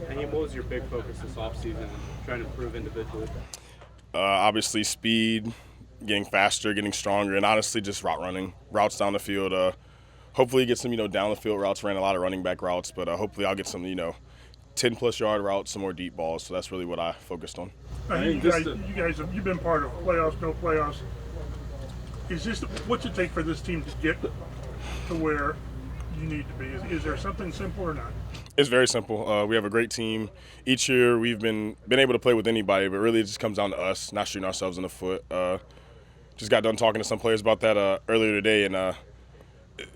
Nyheim, what was your big focus this offseason and trying to improve individually? Obviously, speed, getting faster, getting stronger, and honestly, just route running, routes down the field. Hopefully, get some down the field routes. Ran a lot of running back routes, but hopefully, I'll get some 10+ yard routes, some more deep balls. So that's really what I focused on. You've been part of playoffs, no playoffs. What's it take for this team to get to where you need to be? Is there something simple or not? It's very simple. We have a great team. Each year we've been able to play with anybody, but really it just comes down to us not shooting ourselves in the foot. Just got done talking to some players about that earlier today, and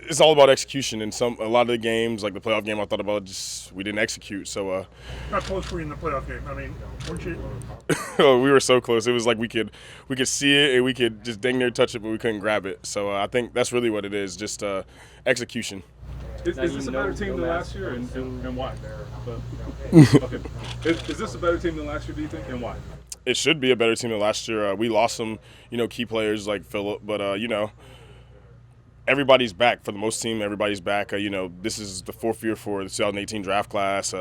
it's all about execution. And a lot of the games, like the playoff game, I thought about just we didn't execute. So How close were you in the playoff game? I mean, weren't you? we were so close. It was like we could see it and we could just dang near touch it, but we couldn't grab it. So I think that's really what it is, just execution. Is this a better team than last year, and why? Okay. Is this a better team than last year, do you think, and why? It should be a better team than last year. We lost some, key players like Phillip, but everybody's back for the most team. Everybody's back. This is the fourth year for the 2018 draft class.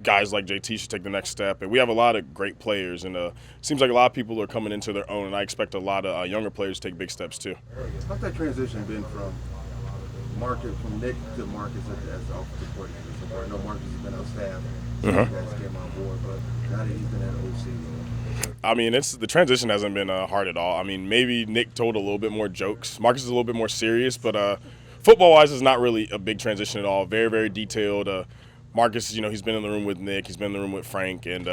Guys like JT should take the next step, and we have a lot of great players. And it seems like a lot of people are coming into their own, and I expect a lot of younger players to take big steps too. How's that transition been from Nick to Marcus as the offensive coordinator? I know Marcus has been on staff since you guys came on board, but now that he's been in OC. I mean, the transition hasn't been hard at all. I mean, maybe Nick told a little bit more jokes. Marcus is a little bit more serious, but football-wise, it's not really a big transition at all. Very, very detailed. Marcus, he's been in the room with Nick. He's been in the room with Frank, and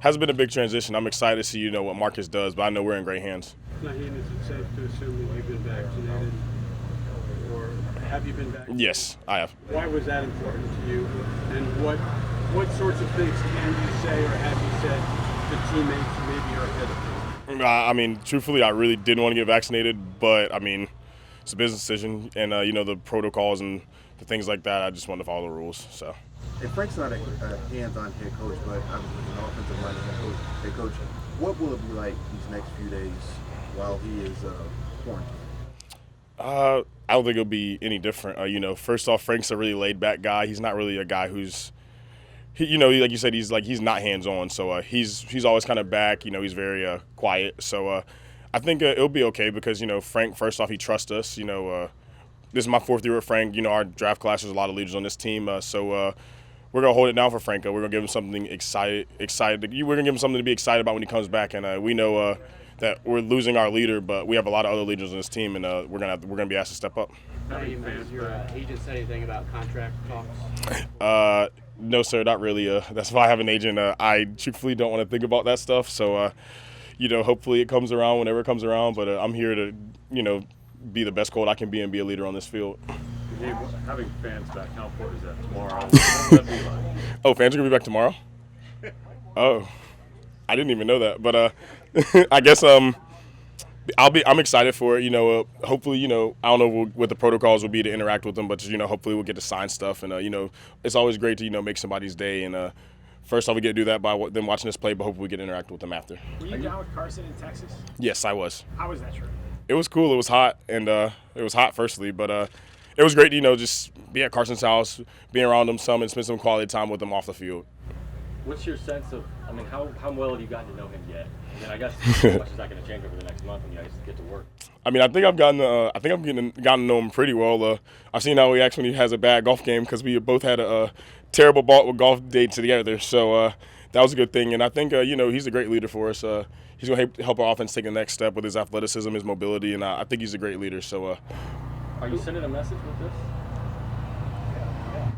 hasn't been a big transition. I'm excited to see, what Marcus does, but I know we're in great hands. Nyheim, is it safe to assume that you've been vaccinated, or have you been vaccinated? Yes, I have. Why was that important to you, and what sorts of things can you say or have you said to teammates who maybe are ahead of you? I mean, truthfully, I really didn't want to get vaccinated, but, I mean, it's a business decision, and, the protocols and the things like that, I just wanted to follow the rules, so. And Frank's not a hands-on head coach, but obviously he's an offensive line head coach. What will it be like these next few days while he is quarantined? I don't think it'll be any different. First off, Frank's a really laid-back guy. He's not really a guy who's like you said, he's not hands-on. So he's always kind of back. He's very quiet. So I think it'll be okay because Frank. First off, he trusts us. This is my fourth year with Frank. Our draft class has a lot of leaders on this team. So we're gonna hold it down for Frank. We're gonna give him something excited. We're gonna give him something to be excited about when he comes back. And we know that we're losing our leader, but we have a lot of other leaders on this team, and we're gonna be asked to step up. Has your agent said anything about contract talks? No, sir, not really. That's why I have an agent. I truthfully don't want to think about that stuff. So, hopefully it comes around whenever it comes around. But I'm here to, be the best coach I can be and be a leader on this field. Having fans back, how important is that tomorrow? What's that be like? Oh, fans are gonna be back tomorrow? Oh, I didn't even know that. But I guess I'm excited for it. Hopefully, I don't know what the protocols will be to interact with them, but hopefully we'll get to sign stuff. And it's always great to make somebody's day. And first off, we get to do that by them watching us play, but hopefully we get to interact with them after. Were you down with Carson in Texas? Yes, I was. How was that trip? It was cool. It was hot, and it was hot firstly, but it was great to just be at Carson's house, be around him some, and spend some quality time with him off the field. What's your sense of, how well have you gotten to know him yet? And I guess how much is that going to change over the next month when you guys get to work? I mean, I think I've gotten to know him pretty well. I've seen how he acts when he has a bad golf game because we both had a terrible golf day together. So that was a good thing. And I think, he's a great leader for us. He's going to help our offense take the next step with his athleticism, his mobility, and I think he's a great leader. So, are you sending a message with this?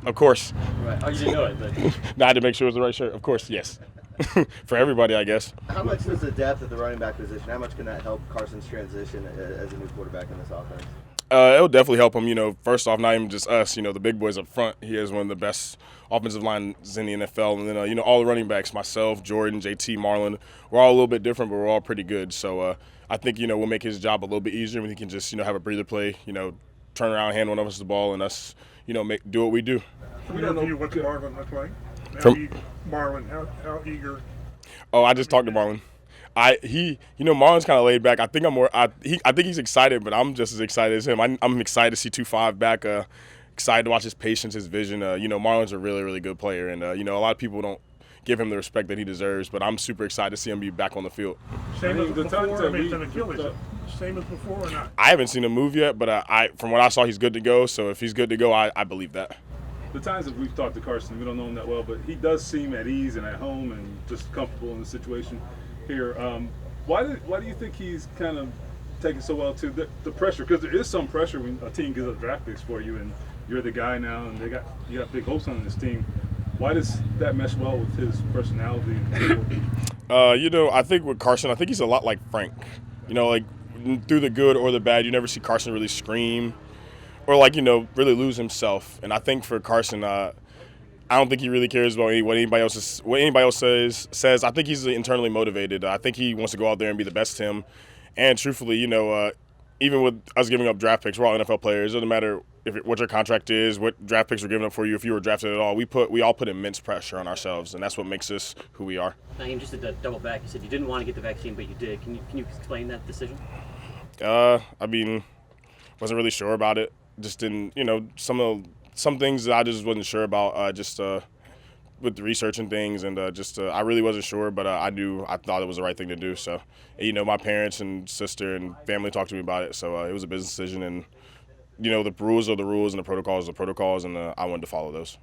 Of course. Right. Oh, you didn't know it. But... No, I had to make sure it was the right shirt. Of course, yes. For everybody, I guess. How much does the depth at the running back position, how much can that help Carson's transition as a new quarterback in this offense? It'll definitely help him. First off, not even just us, the big boys up front. He has one of the best offensive lines in the NFL. And then, all the running backs, myself, Jordan, JT, Marlon, we're all a little bit different, but we're all pretty good. So I think, we'll make his job a little bit easier when he can just, have a breather play, turn around, hand one of us the ball, and us, do what we do. From your view, what's Marlon look like? How eager? Oh, I just talked to Marlon. Marlon's kind of laid back. I think I think he's excited, but I'm just as excited as him. I'm excited to see 2-5 back. excited to watch his patience, his vision. You know, Marlon's a really, really good player, and you know, a lot of people don't give him the respect that he deserves. But I'm super excited to see him be back on the field. Same as the times before. that I mean, we- it's an Achilles. Same as before or not? I haven't seen him move yet, but from what I saw, he's good to go. So if he's good to go, I believe that. The times that we've talked to Carson, we don't know him that well, but he does seem at ease and at home and just comfortable in the situation here. Why do you think he's kind of taking so well to the pressure? Because there is some pressure when a team gives up draft picks for you, and you're the guy now, and you got big hopes on this team. Why does that mesh well with his personality? You know, I think with Carson, I think he's a lot like Frank. You know, like through the good or the bad, you never see Carson really scream or like, you know, really lose himself. And I think for Carson, I don't think he really cares about what anybody else says. I think he's internally motivated. I think he wants to go out there and be the best him. And truthfully, you know, even with us giving up draft picks, we're all NFL players. It doesn't matter what your contract is, what draft picks were given up for you, if you were drafted at all. We all put immense pressure on ourselves, and that's what makes us who we are. Nyheim, just to double back, you said you didn't want to get the vaccine, but you did. Can you explain that decision? I mean, wasn't really sure about it. Just didn't, you know, some things that I just wasn't sure about. With the research and things, and I really wasn't sure, but I thought it was the right thing to do. So, you know, my parents and sister and family talked to me about it, so it was a business decision, and you know, the rules are the rules and the protocols are the protocols, and I wanted to follow those.